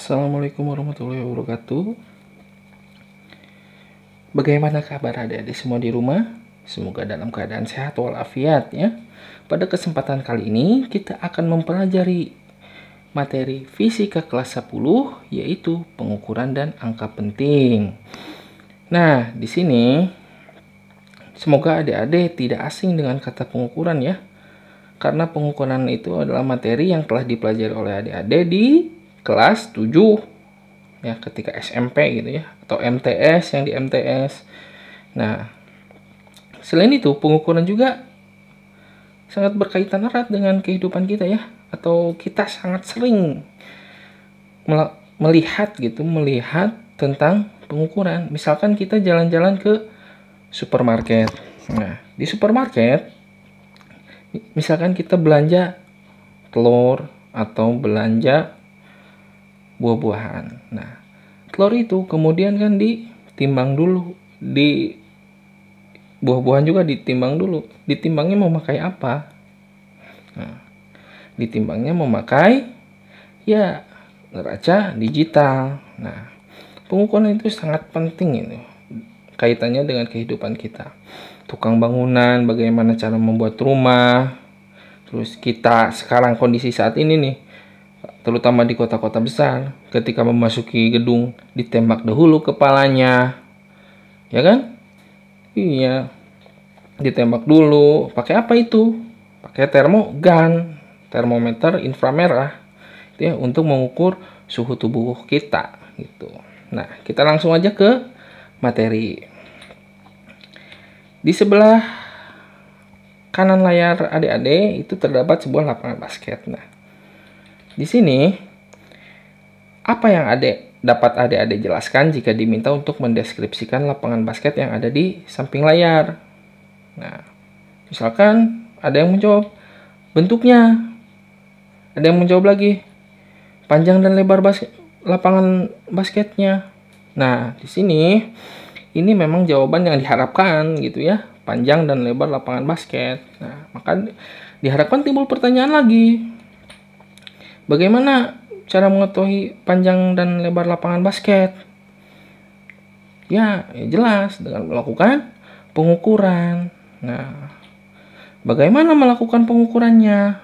Assalamualaikum warahmatullahi wabarakatuh. Bagaimana kabar adik-adik semua di rumah? Semoga dalam keadaan sehat walafiat ya. Pada kesempatan kali ini kita akan mempelajari materi fisika kelas 10 yaitu pengukuran dan angka penting. Nah, di sini semoga adik-adik tidak asing dengan kata pengukuran ya. Karena pengukuran itu adalah materi yang telah dipelajari oleh adik-adik di kelas 7 ya, ketika SMP gitu ya, atau MTS yang di MTS. Nah, selain itu pengukuran juga sangat berkaitan erat dengan kehidupan kita ya, atau kita sangat sering melihat tentang pengukuran. Misalkan kita jalan-jalan ke supermarket. Nah, di supermarket misalkan kita belanja telur atau belanja buah-buahan. Nah, telur itu kemudian kan ditimbang dulu, di buah-buahan juga ditimbang dulu. Ditimbangnya memakai apa? Nah, ditimbangnya memakai ya neraca digital. Nah, pengukuran itu sangat penting itu. Kaitannya dengan kehidupan kita. Tukang bangunan, bagaimana cara membuat rumah. Terus kita sekarang kondisi saat ini nih, terutama di kota-kota besar, ketika memasuki gedung ditembak dahulu kepalanya, ya kan? Iya, ditembak dulu. Pakai apa itu? Pakai termometer inframerah, itu ya, untuk mengukur suhu tubuh kita, gitu. Nah, kita langsung aja ke materi. Di sebelah kanan layar adik-adik itu terdapat sebuah lapangan basket. Nah, di sini apa yang dapat adik-adik jelaskan jika diminta untuk mendeskripsikan lapangan basket yang ada di samping layar? Nah, misalkan ada yang menjawab bentuknya, ada yang menjawab lagi panjang dan lebar lapangan basketnya. Nah, di sini ini memang jawaban yang diharapkan gitu ya, panjang dan lebar lapangan basket. Nah, maka diharapkan timbul pertanyaan lagi. Bagaimana cara mengetahui panjang dan lebar lapangan basket? Ya jelas dengan melakukan pengukuran. Nah, bagaimana melakukan pengukurannya?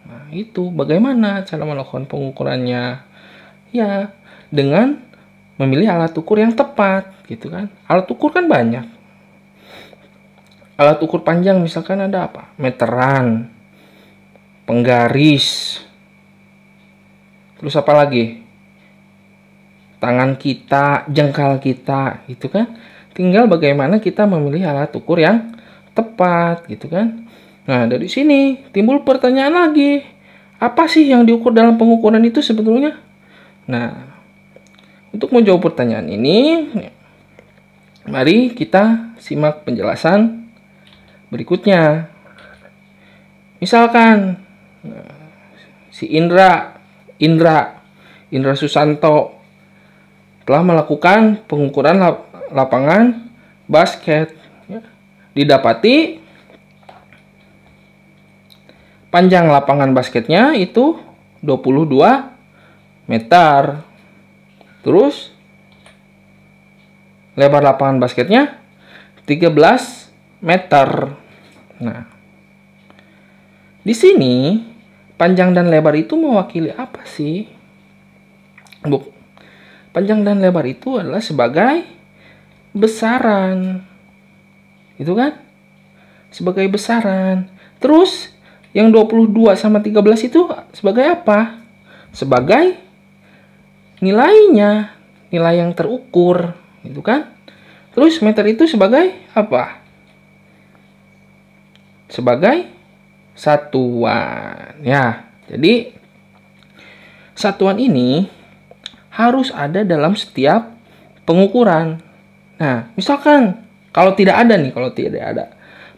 Nah, itu bagaimana cara melakukan pengukurannya? Ya, dengan memilih alat ukur yang tepat, gitu kan? Alat ukur kan banyak. Alat ukur panjang misalkan ada apa? Meteran, penggaris. Terus apa lagi? Tangan kita, jengkal kita, gitu kan? Tinggal bagaimana kita memilih alat ukur yang tepat, gitu kan? Nah, dari sini timbul pertanyaan lagi. Apa sih yang diukur dalam pengukuran itu sebetulnya? Nah, untuk menjawab pertanyaan ini, mari kita simak penjelasan berikutnya. Misalkan si Indra Susanto telah melakukan pengukuran lapangan basket. Didapati panjang lapangan basketnya itu 22 meter. Terus lebar lapangan basketnya 13 meter. Nah, di sini panjang dan lebar itu mewakili apa sih? Panjang dan lebar itu adalah sebagai besaran. Itu kan? Sebagai besaran. Terus yang 22 sama 13 itu sebagai apa? Sebagai nilainya, nilai yang terukur, gitu kan? Terus meter itu sebagai apa? Sebagai satuan, ya. Jadi satuan ini harus ada dalam setiap pengukuran. Nah, misalkan kalau tidak ada,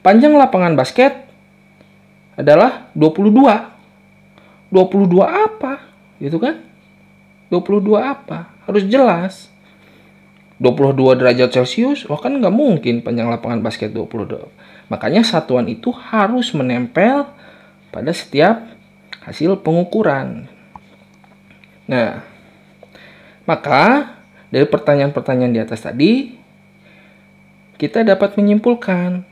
panjang lapangan basket adalah 22. 22 apa? Gitu kan? 22 apa? Harus jelas. 22 derajat Celcius, wah kan nggak mungkin panjang lapangan basket 22. Makanya satuan itu harus menempel pada setiap hasil pengukuran. Nah, Maka dari pertanyaan-pertanyaan di atas tadi, kita dapat menyimpulkan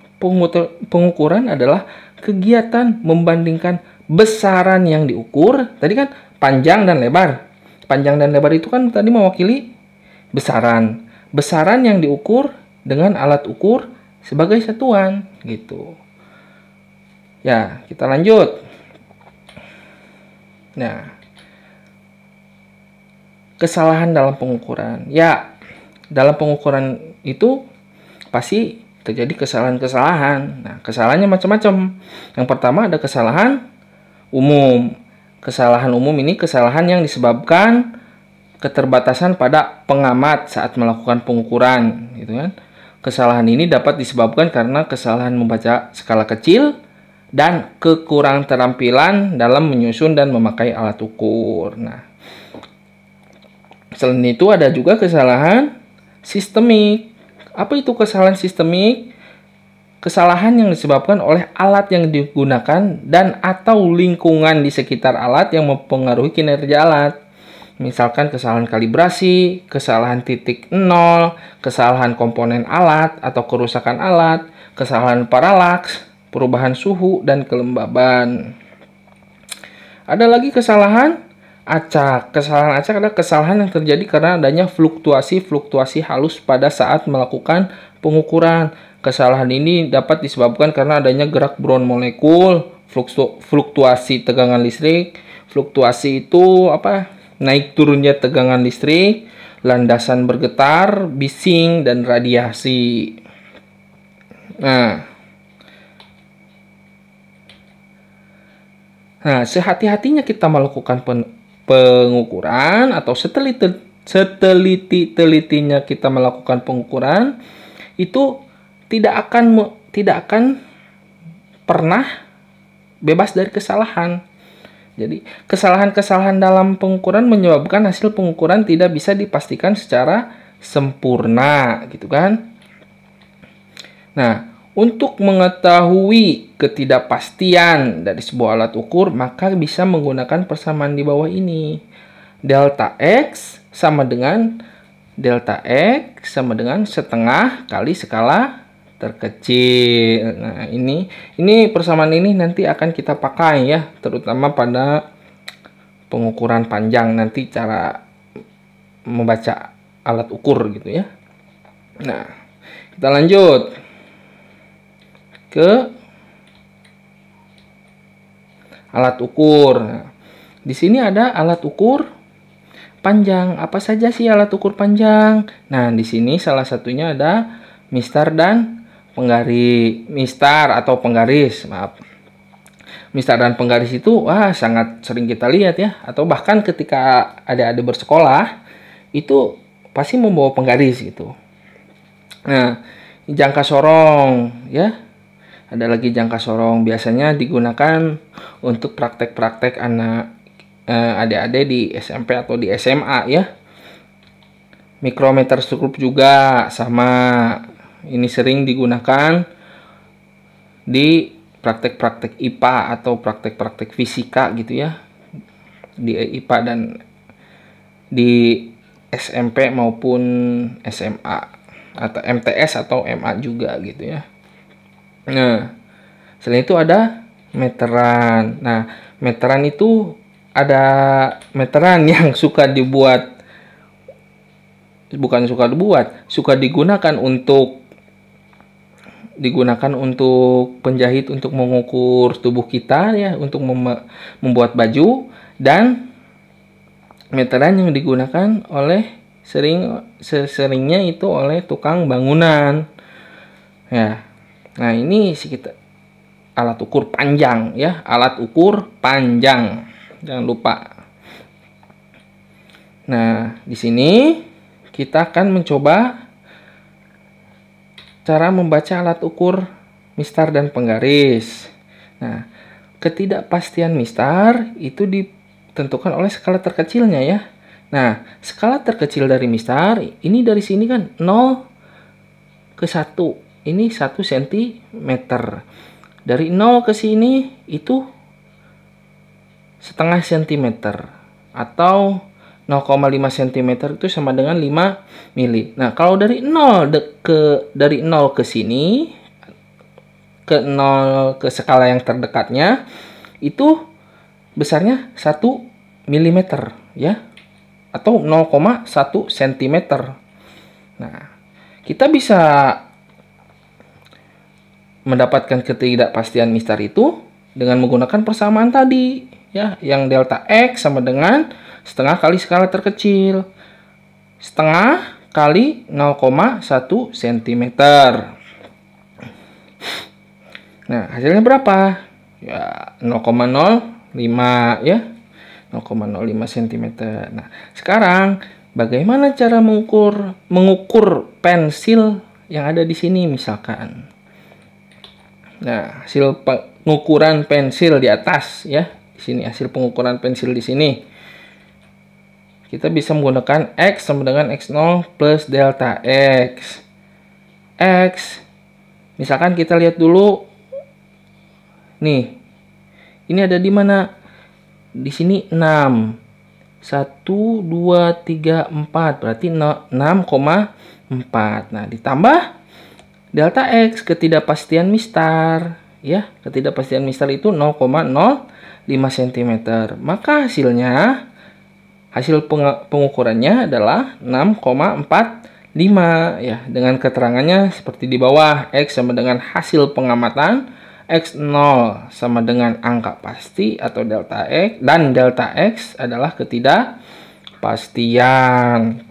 pengukuran adalah kegiatan membandingkan besaran yang diukur. Tadi kan panjang dan lebar. Panjang dan lebar itu kan tadi mewakili besaran. Besaran yang diukur dengan alat ukur sebagai satuan gitu. Ya, kita lanjut. Nah, kesalahan dalam pengukuran. Ya, dalam pengukuran itu pasti terjadi kesalahan-kesalahan. Nah, kesalahannya macam-macam. Yang pertama ada kesalahan umum. Kesalahan umum ini kesalahan yang disebabkan keterbatasan pada pengamat saat melakukan pengukuran, gitu kan. Kesalahan ini dapat disebabkan karena kesalahan membaca skala kecil dan kekurang terampilan dalam menyusun dan memakai alat ukur. Nah, selain itu ada juga kesalahan sistemik. Apa itu kesalahan sistemik? Kesalahan yang disebabkan oleh alat yang digunakan dan atau lingkungan di sekitar alat yang mempengaruhi kinerja alat. Misalkan kesalahan kalibrasi, kesalahan titik nol, kesalahan komponen alat atau kerusakan alat, kesalahan paralaks, perubahan suhu, dan kelembaban. Ada lagi kesalahan acak. Kesalahan acak adalah kesalahan yang terjadi karena adanya fluktuasi halus pada saat melakukan pengukuran. Kesalahan ini dapat disebabkan karena adanya gerak boron molekul, fluktuasi tegangan listrik. Fluktuasi itu apa? Naik turunnya tegangan listrik, landasan bergetar, bising, dan radiasi. Nah, sehati-hatinya kita melakukan pengukuran atau seteliti-telitinya kita melakukan pengukuran, itu tidak akan pernah bebas dari kesalahan. Jadi, kesalahan-kesalahan dalam pengukuran menyebabkan hasil pengukuran tidak bisa dipastikan secara sempurna, gitu kan? Nah, untuk mengetahui ketidakpastian dari sebuah alat ukur, maka bisa menggunakan persamaan di bawah ini. Delta X sama dengan setengah kali skala terkecil. Nah, ini persamaan ini nanti akan kita pakai ya, terutama pada pengukuran panjang, nanti cara membaca alat ukur gitu ya. Nah, kita lanjut ke alat ukur. Nah, di sini ada alat ukur panjang. Apa saja sih alat ukur panjang? Nah, di sini salah satunya ada mistar dan penggaris. Mistar atau penggaris, maaf. Mistar dan penggaris itu sangat sering kita lihat ya, atau bahkan ketika adik-adik bersekolah itu pasti membawa penggaris gitu. Nah, jangka sorong ya. Ada lagi jangka sorong, biasanya digunakan untuk praktek-praktek adik-adik di SMP atau di SMA ya. Mikrometer skrup juga sama. Ini sering digunakan di praktek-praktek IPA atau praktek-praktek fisika gitu ya. Di IPA dan di SMP maupun SMA atau MTS atau MA juga gitu ya. Nah, selain itu ada meteran. Nah, meteran itu ada meteran yang suka digunakan untuk penjahit untuk mengukur tubuh kita ya, untuk membuat baju, dan meteran yang digunakan oleh seringnya itu oleh tukang bangunan. Ya. Nah, ini sekitar alat ukur panjang ya, alat ukur panjang. Jangan lupa. Nah, di sini kita akan mencoba cara membaca alat ukur mistar dan penggaris. Nah, ketidakpastian mistar itu ditentukan oleh skala terkecilnya ya. Nah, skala terkecil dari mistar ini dari sini kan 0 ke 1. Ini 1 cm. Dari 0 ke sini itu setengah cm atau 0,5 cm itu sama dengan 5 mili. Nah, kalau dari 0 ke sini ke 0 ke skala yang terdekatnya itu besarnya 1 mm ya, atau 0,1 cm. Nah, kita bisa mendapatkan ketidakpastian mistar itu dengan menggunakan persamaan tadi ya, yang delta X sama dengan setengah kali skala terkecil. Setengah kali 0,1 cm. Nah, hasilnya berapa? Ya, 0,05 ya. 0,05 cm. Nah, sekarang bagaimana cara mengukur pensil yang ada di sini misalkan? Nah, hasil pengukuran pensil di atas ya. Di sini hasil pengukuran pensil di sini. Kita bisa menggunakan X sama dengan X0 plus delta X. X. Misalkan kita lihat dulu. Nih. Ini ada di mana? Di sini 6. 1, 2, 3, 4. Berarti 6,4. Nah, ditambah delta X, ketidakpastian mistar. Ya, ketidakpastian mistar itu 0,05 cm. Maka hasil pengukurannya adalah 6,45 ya, dengan keterangannya seperti di bawah. X sama dengan hasil pengamatan, X0 sama dengan angka pasti atau delta X, dan delta X adalah ketidakpastian.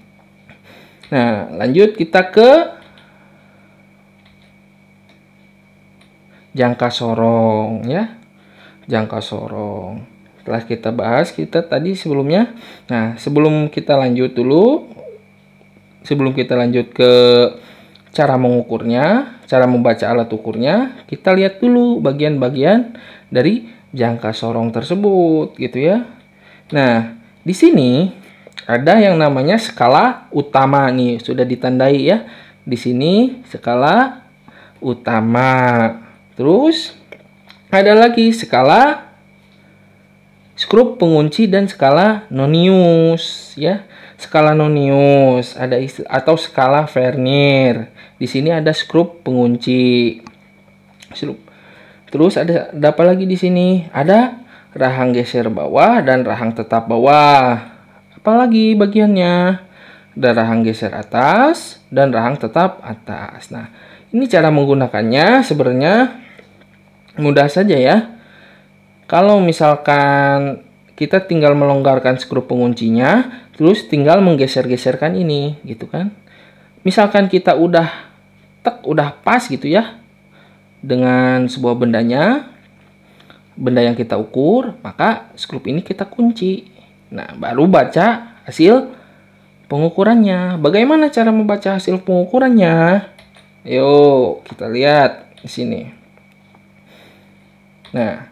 Nah, lanjut kita ke jangka sorong ya. Jangka sorong. Setelah kita bahas kita tadi sebelumnya. Nah, sebelum kita lanjut ke cara mengukurnya, cara membaca alat ukurnya, kita lihat dulu bagian-bagian dari jangka sorong tersebut gitu ya. Nah, di sini ada yang namanya skala utama nih, sudah ditandai ya. Di sini skala utama. Terus ada lagi skala skrup pengunci dan skala nonius ya. Skala nonius ada atau skala Vernier. Di sini ada skrup pengunci. Terus ada apa lagi di sini? Ada rahang geser bawah dan rahang tetap bawah. Apalagi bagiannya? Ada rahang geser atas dan rahang tetap atas. Nah, ini cara menggunakannya sebenarnya mudah saja ya. Kalau misalkan kita tinggal melonggarkan skrup penguncinya, terus tinggal menggeser-geserkan ini gitu kan. Misalkan kita udah pas gitu ya dengan sebuah benda yang kita ukur, maka skrup ini kita kunci. Nah, baru baca hasil pengukurannya. Bagaimana cara membaca hasil pengukurannya? Yuk, kita lihat di sini. Nah,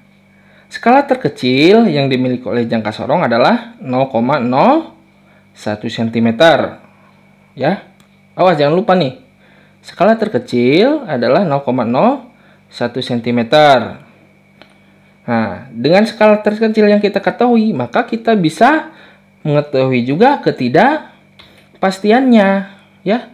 skala terkecil yang dimiliki oleh jangka sorong adalah 0,01 cm. Ya. Awas jangan lupa nih. Skala terkecil adalah 0,01 cm. Nah, dengan skala terkecil yang kita ketahui, maka kita bisa mengetahui juga ketidakpastiannya, ya.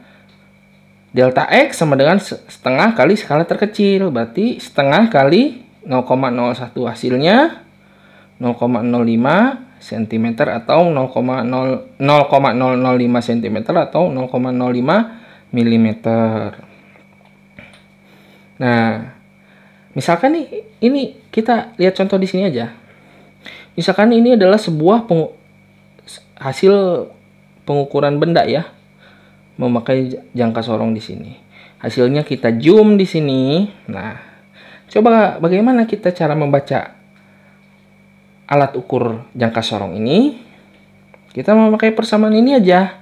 Delta X sama dengan setengah kali skala terkecil, berarti setengah kali 0,01 hasilnya 0,05 cm atau 0,005 cm atau 0,05 mm. Nah, misalkan nih, ini kita lihat contoh di sini aja. Misalkan ini adalah sebuah hasil pengukuran benda ya, memakai jangka sorong di sini. Hasilnya kita zoom di sini. Nah, coba bagaimana kita cara membaca alat ukur jangka sorong ini? Kita memakai persamaan ini aja.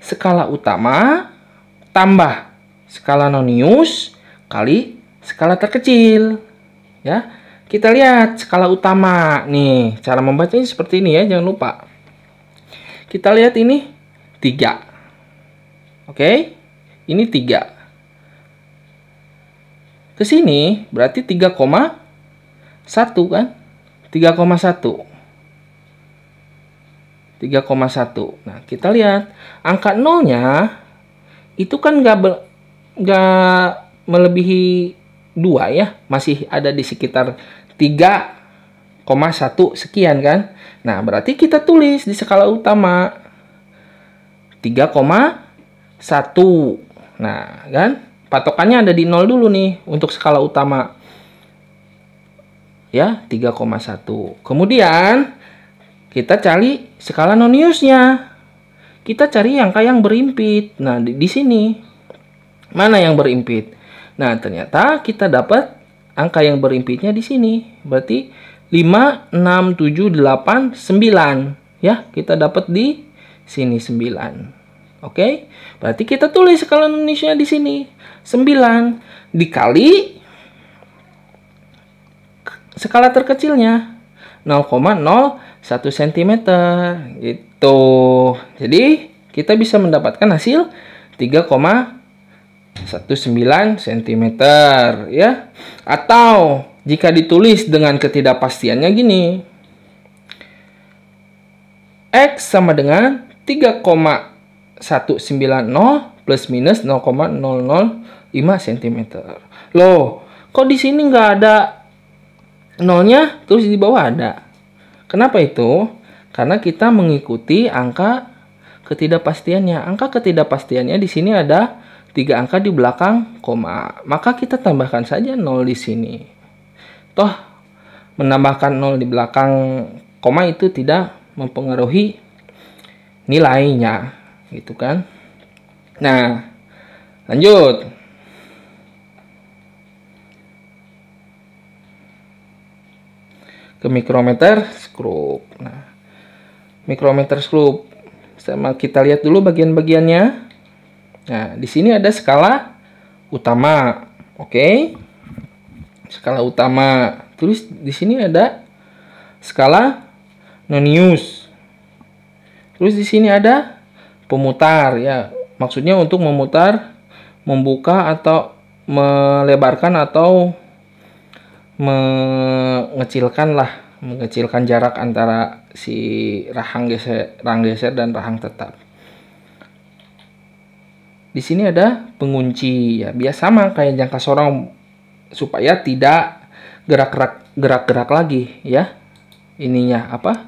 Skala utama tambah skala nonius kali skala terkecil. Ya, kita lihat skala utama. Nih, cara membacanya seperti ini ya, jangan lupa. Kita lihat ini 3. Oke, ini 3. Ke sini berarti 3,1 kan? 3,1. 3,1. Nah, kita lihat angka nolnya itu kan nggak melebihi 2 ya, masih ada di sekitar 3,1 sekian kan. Nah, berarti kita tulis di skala utama 3,1. Nah, kan patokannya ada di 0 dulu nih untuk skala utama. Ya, 3,1. Kemudian kita cari skala noniusnya. Kita cari angka yang berimpit. Nah, di sini. Mana yang berimpit? Nah, ternyata kita dapat angka yang berimpitnya di sini. Berarti 5, 6, 7, 8, 9. Ya, kita dapat di sini 9. Oke? Berarti kita tulis skala noniusnya di sini. 9 dikali skala terkecilnya 0,01 cm gitu. Jadi kita bisa mendapatkan hasil 3,19 cm ya. Atau jika ditulis dengan ketidakpastiannya gini. X sama dengan 3,190 plus minus 0,005 cm. Loh, kok di sini nggak ada nolnya, terus di bawah ada. Kenapa itu? Karena kita mengikuti angka ketidakpastiannya. Angka ketidakpastiannya di sini ada 3 angka di belakang koma. Maka kita tambahkan saja 0 di sini. Toh, menambahkan 0 di belakang koma itu tidak mempengaruhi nilainya, gitu kan? Nah, lanjut. Ke mikrometer skrup. Nah, mikrometer skrup. Sama kita lihat dulu bagian-bagiannya. Nah, di sini ada skala utama. Oke. Skala utama. Terus di sini ada skala nonius. Terus di sini ada pemutar ya. Maksudnya untuk memutar, membuka atau melebarkan atau mengecilkan jarak antara si rahang geser dan rahang tetap. Di sini ada pengunci ya, biasa sama kayak jangka sorong supaya tidak gerak-gerak lagi ya. Ininya apa?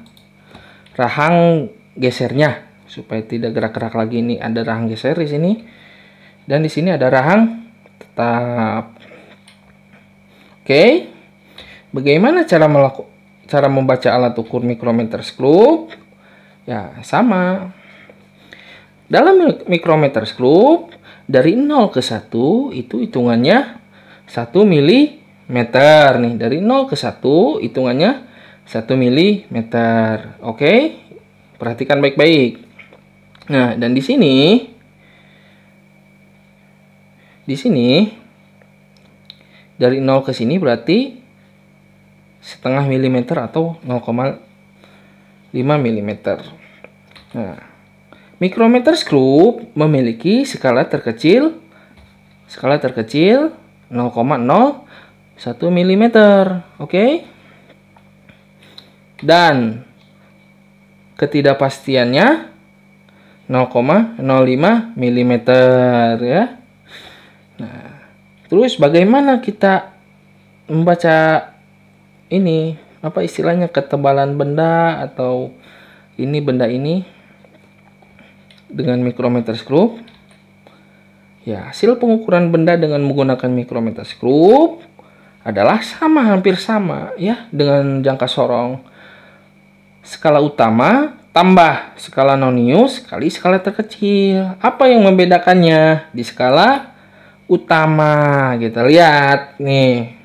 Rahang gesernya supaya tidak gerak-gerak lagi. Ini ada rahang geser di sini dan di sini ada rahang tetap. Oke. Bagaimana cara membaca alat ukur mikrometer skrup? Ya, sama. Dalam mikrometer skrup, dari 0 ke 1 itu hitungannya 1 mm nih. Dari 0 ke 1 hitungannya 1 mm. Oke? Perhatikan baik-baik. Nah, dan di sini dari 0 ke sini berarti setengah milimeter atau 0,5 mm. Nah, mikrometer skrup memiliki skala terkecil 0,01 mm. Oke? Dan ketidakpastiannya 0,05 mm ya. Nah, terus bagaimana kita membaca ini, apa istilahnya, ketebalan benda atau ini benda ini dengan mikrometer skrup? Ya, hasil pengukuran benda dengan menggunakan mikrometer skrup adalah hampir sama ya dengan jangka sorong. Skala utama tambah skala nonius kali skala terkecil. Apa yang membedakannya? Di skala utama kita lihat nih.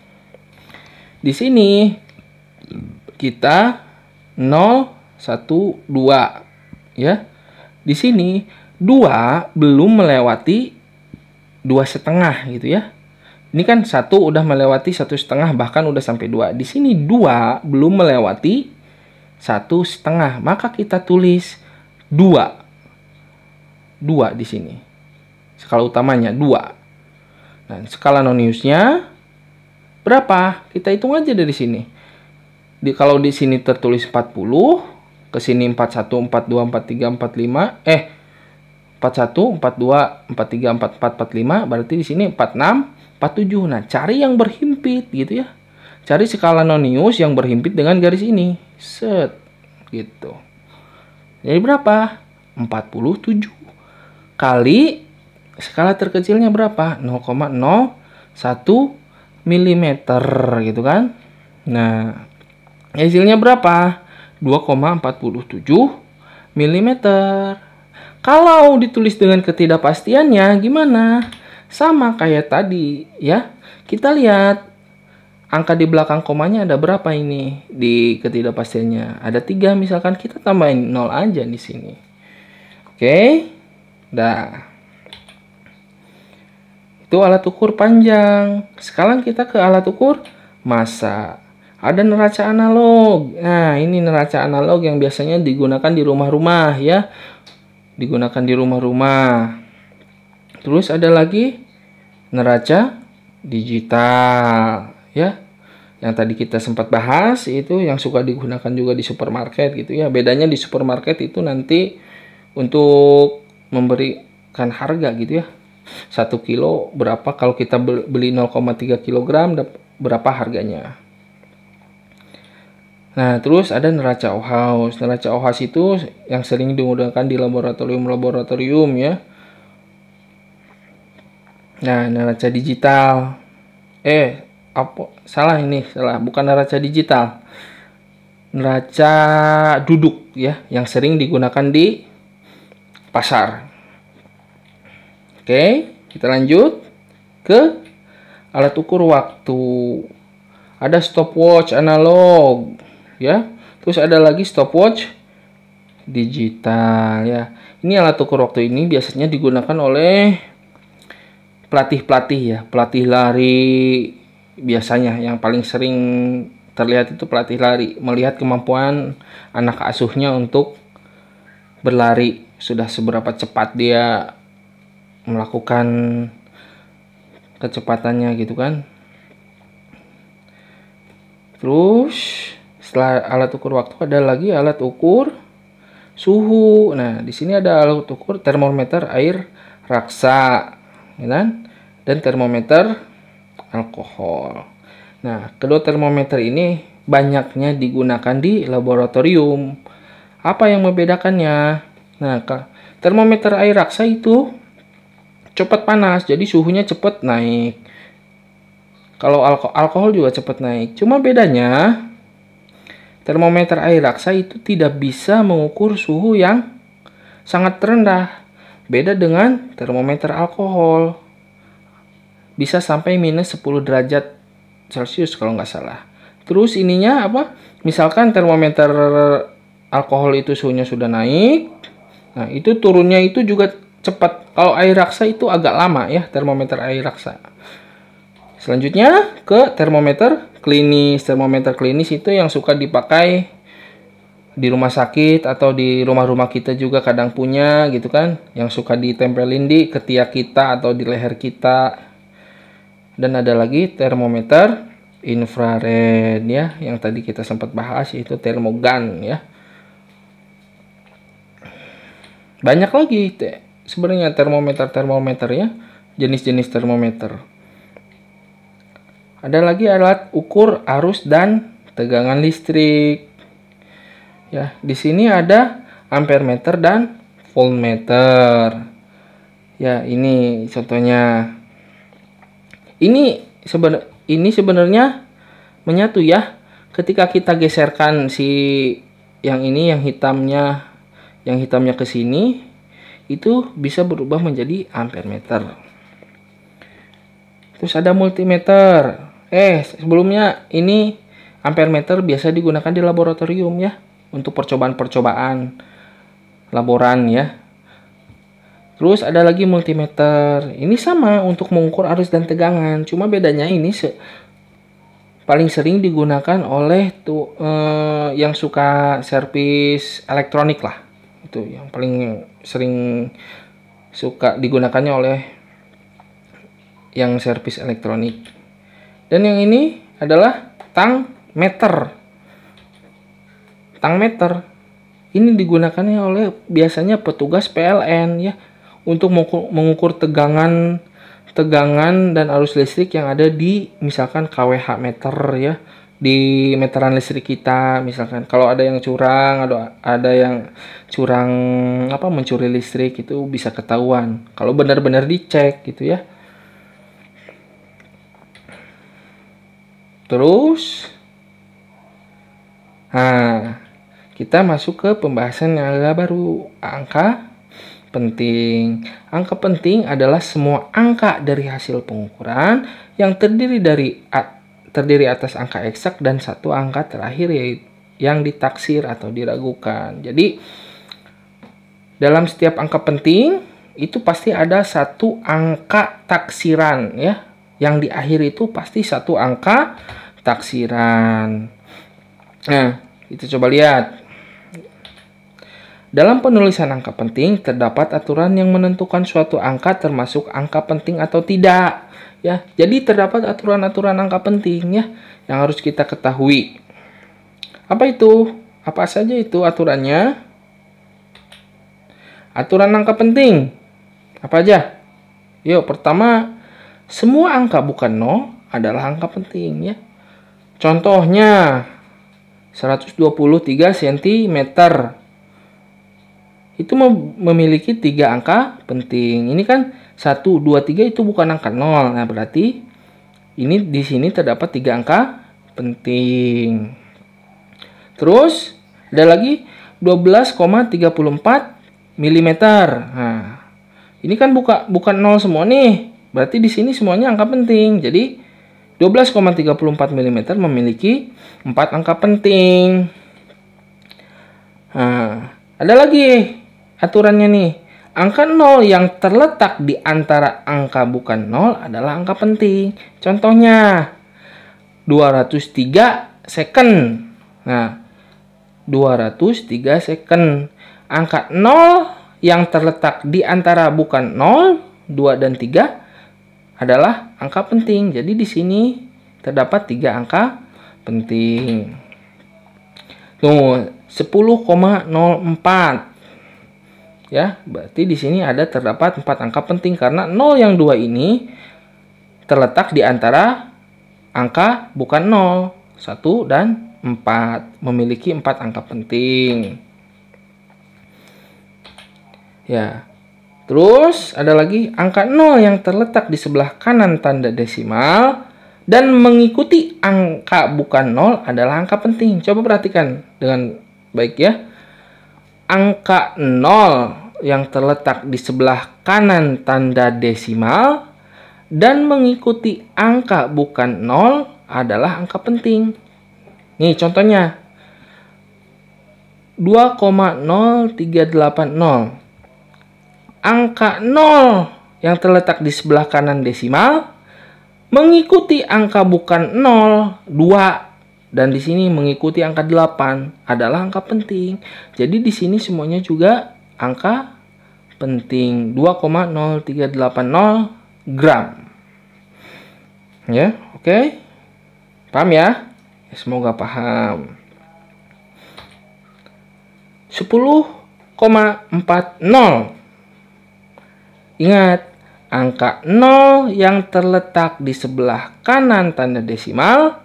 Di sini kita 0, 1, 2 ya. Di sini 2 belum melewati 2,5 gitu ya. Ini kan 1 udah melewati 1,5 bahkan udah sampai 2. Di sini 2 belum melewati 1,5, maka kita tulis 2. 2 di sini. Skala utamanya 2. Nah, skala noniusnya berapa? Kita hitung aja dari sini. Kalau di sini tertulis 40, Ke sini 41, 42, 43, 45. 41, 42, 43, 44, 45. Berarti di sini 46, 47. Nah, cari yang berhimpit gitu ya. Cari skala nonius yang berhimpit dengan garis ini. Set. Gitu. Jadi berapa? 47. Kali skala terkecilnya berapa? 0,01 mm gitu kan. Nah, hasilnya berapa? 2,47 mm. Kalau ditulis dengan ketidakpastiannya gimana? Sama kayak tadi ya. Kita lihat angka di belakang komanya ada berapa ini di ketidakpastiannya? Ada 3 misalkan, kita tambahin 0 aja di sini. Oke. Dah. Itu alat ukur panjang. Sekarang kita ke alat ukur massa. Ada neraca analog. Nah, ini neraca analog yang biasanya digunakan di rumah-rumah ya. Digunakan di rumah-rumah. Terus ada lagi neraca digital ya. Yang tadi kita sempat bahas itu yang suka digunakan juga di supermarket gitu ya. Bedanya di supermarket itu nanti untuk memberikan harga gitu ya. 1 kilo berapa, kalau kita beli 0,3 kg berapa harganya. Nah, terus ada neraca Ohaus. Neraca Ohaus itu yang sering digunakan di laboratorium ya. Nah, neraca digital. Salah, bukan neraca digital. Neraca duduk ya, yang sering digunakan di pasar. Oke, kita lanjut ke alat ukur waktu. Ada stopwatch analog ya. Terus ada lagi stopwatch digital ya. Ini alat ukur waktu ini biasanya digunakan oleh pelatih-pelatih ya, pelatih lari biasanya yang paling sering terlihat itu pelatih lari, melihat kemampuan anak asuhnya untuk berlari, sudah seberapa cepat dia melakukan kecepatannya gitu kan. Terus setelah alat ukur waktu ada lagi alat ukur suhu. Nah, di sini ada alat ukur termometer air raksa, ya kan? Dan termometer alkohol. Nah, kedua termometer ini banyaknya digunakan di laboratorium. Apa yang membedakannya? Nah, termometer air raksa itu cepat panas, jadi suhunya cepat naik. Kalau alkohol juga cepat naik. Cuma bedanya termometer air raksa itu tidak bisa mengukur suhu yang sangat rendah. Beda dengan termometer alkohol. Bisa sampai minus 10 derajat Celcius kalau nggak salah. Terus ininya apa? Misalkan termometer alkohol itu suhunya sudah naik. Nah, itu turunnya itu juga cepat. Kalau air raksa itu agak lama ya, termometer air raksa. Selanjutnya ke termometer klinis. Termometer klinis itu yang suka dipakai di rumah sakit atau di rumah-rumah kita juga kadang punya gitu kan, yang suka ditempelin di ketiak kita atau di leher kita. Dan ada lagi termometer infrared ya, yang tadi kita sempat bahas, yaitu termogan ya. Banyak lagi sebenarnya termometer ya, jenis-jenis termometer. Ada lagi alat ukur arus dan tegangan listrik. Ya, di sini ada ampermeter dan voltmeter. Ya, ini contohnya. Ini sebenarnya menyatu ya. Ketika kita geserkan yang hitamnya ke sini, itu bisa berubah menjadi ampermeter. Terus ada multimeter. Sebelumnya ini ampermeter biasa digunakan di laboratorium ya, untuk percobaan-percobaan laboran ya. Terus ada lagi multimeter. Ini sama untuk mengukur arus dan tegangan. Cuma bedanya ini paling sering digunakan oleh yang suka servis elektronik lah. Itu yang paling sering suka digunakannya oleh yang servis elektronik. Dan yang ini adalah tang meter. Ini digunakannya oleh biasanya petugas PLN ya untuk mengukur tegangan dan arus listrik yang ada di misalkan kWh meter ya, di meteran listrik kita. Misalkan kalau ada yang curang, ada yang curang mencuri listrik, itu bisa ketahuan kalau benar-benar dicek gitu ya. Terus kita masuk ke pembahasan yang agak baru, angka penting. Angka penting adalah semua angka dari hasil pengukuran yang terdiri atas angka eksak dan satu angka terakhir yang ditaksir atau diragukan. Jadi dalam setiap angka penting itu pasti ada satu angka taksiran ya. Yang di akhir itu pasti satu angka taksiran. Nah, kita coba lihat. Dalam penulisan angka penting terdapat aturan yang menentukan suatu angka termasuk angka penting atau tidak. Ya, jadi terdapat aturan-aturan angka penting ya yang harus kita ketahui. Apa itu? Apa saja itu aturannya? Aturan angka penting. Apa aja? Yuk, pertama, semua angka bukan 0 adalah angka penting ya. Contohnya 123 cm. Itu memiliki 3 angka penting. Ini kan 1, 2, 3 itu bukan angka 0. Nah, berarti ini di sini terdapat 3 angka penting. Terus ada lagi 12,34 mm. Nah, ini kan bukan 0 semua nih. Berarti di sini semuanya angka penting. Jadi 12,34 mm memiliki 4 angka penting. Nah, ada lagi aturannya nih. Angka 0 yang terletak di antara angka bukan 0 adalah angka penting. Contohnya 203 second. Nah, 203 second. Angka 0 yang terletak di antara bukan 0, 2 dan 3 adalah angka penting. Jadi di sini terdapat 3 angka penting. Tuh, 10,04. Ya, berarti di sini terdapat 4 angka penting karena 0 yang 2 ini terletak di antara angka bukan 0, 1 dan 4, memiliki 4 angka penting. Ya. Terus ada lagi angka 0 yang terletak di sebelah kanan tanda desimal dan mengikuti angka bukan 0 adalah angka penting. Coba perhatikan dengan baik ya. Angka 0 yang terletak di sebelah kanan tanda desimal dan mengikuti angka bukan 0 adalah angka penting. Nih contohnya 2,0380. Angka 0 yang terletak di sebelah kanan desimal mengikuti angka bukan 0, 2, dan di sini mengikuti angka 8 adalah angka penting. Jadi di sini semuanya juga angka penting. 2,0380 gram. Ya, oke. Paham ya? Semoga paham. 10,40. Ingat, angka 0 yang terletak di sebelah kanan tanda desimal.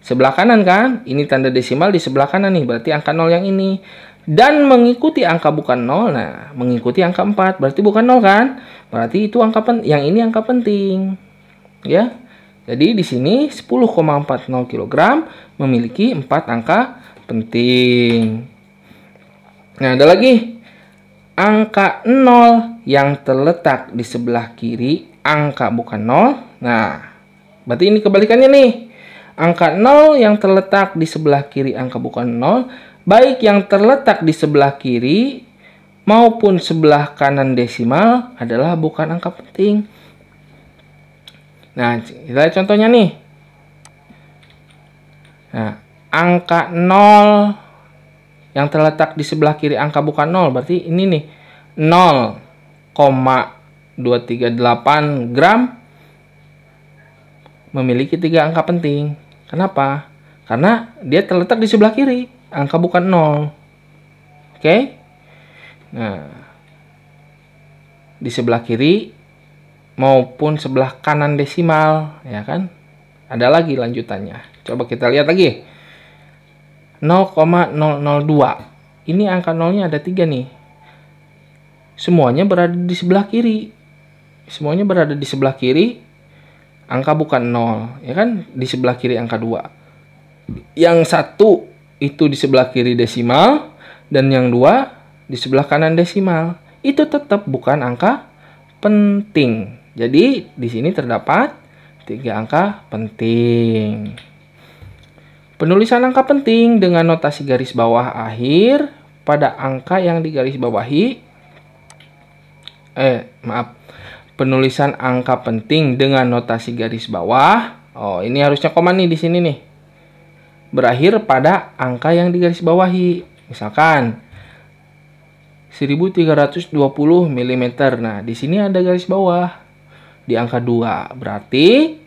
Sebelah kanan kan? Ini tanda desimal di sebelah kanan nih. Berarti angka 0 yang ini. Dan mengikuti angka bukan 0. Nah, mengikuti angka 4. Berarti bukan 0 kan? Berarti itu yang ini angka penting. Ya. Jadi di sini 10,40 kg memiliki 4 angka penting. Nah, ada lagi. Angka 0 yang terletak di sebelah kiri angka bukan 0. Nah, berarti ini kebalikannya nih. Angka 0 yang terletak di sebelah kiri angka bukan 0, baik yang terletak di sebelah kiri maupun sebelah kanan desimal adalah bukan angka penting. Nah, kita lihat contohnya nih. Nah, angka 0 yang terletak di sebelah kiri angka bukan 0. Berarti ini nih. 0,238 gram memiliki 3 angka penting. Kenapa? Karena dia terletak di sebelah kiri. Angka bukan 0. Oke. Nah, di sebelah kiri maupun sebelah kanan desimal, ya kan? Ada lagi lanjutannya. Coba kita lihat lagi. 0,002. Ini angka nolnya ada 3 nih. Semuanya berada di sebelah kiri. Semuanya berada di sebelah kiri. Angka bukan 0, ya kan? Di sebelah kiri angka 2. Yang satu itu di sebelah kiri desimal, dan yang 2 di sebelah kanan desimal. Itu tetap bukan angka penting. Jadi di sini terdapat 3 angka penting. Penulisan angka penting dengan notasi garis bawah akhir pada angka yang digarisbawahi. Penulisan angka penting dengan notasi garis bawah. Oh, ini harusnya koma nih di sini nih. Berakhir pada angka yang digarisbawahi. Misalkan 1320 mm. Nah, di sini ada garis bawah di angka 2. Berarti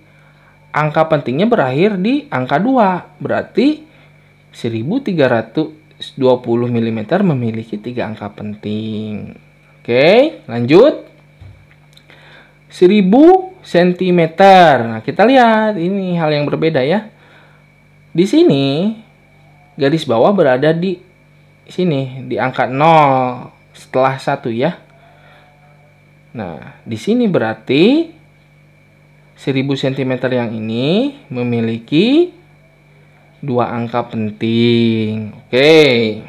angka pentingnya berakhir di angka 2. Berarti 1320 mm memiliki 3 angka penting. Oke, lanjut. 1000 cm. Nah, kita lihat ini hal yang berbeda ya. Di sini garis bawah berada di sini, di angka 0 setelah 1 ya. Nah, di sini berarti 1000 cm yang ini memiliki 2 angka penting. Oke.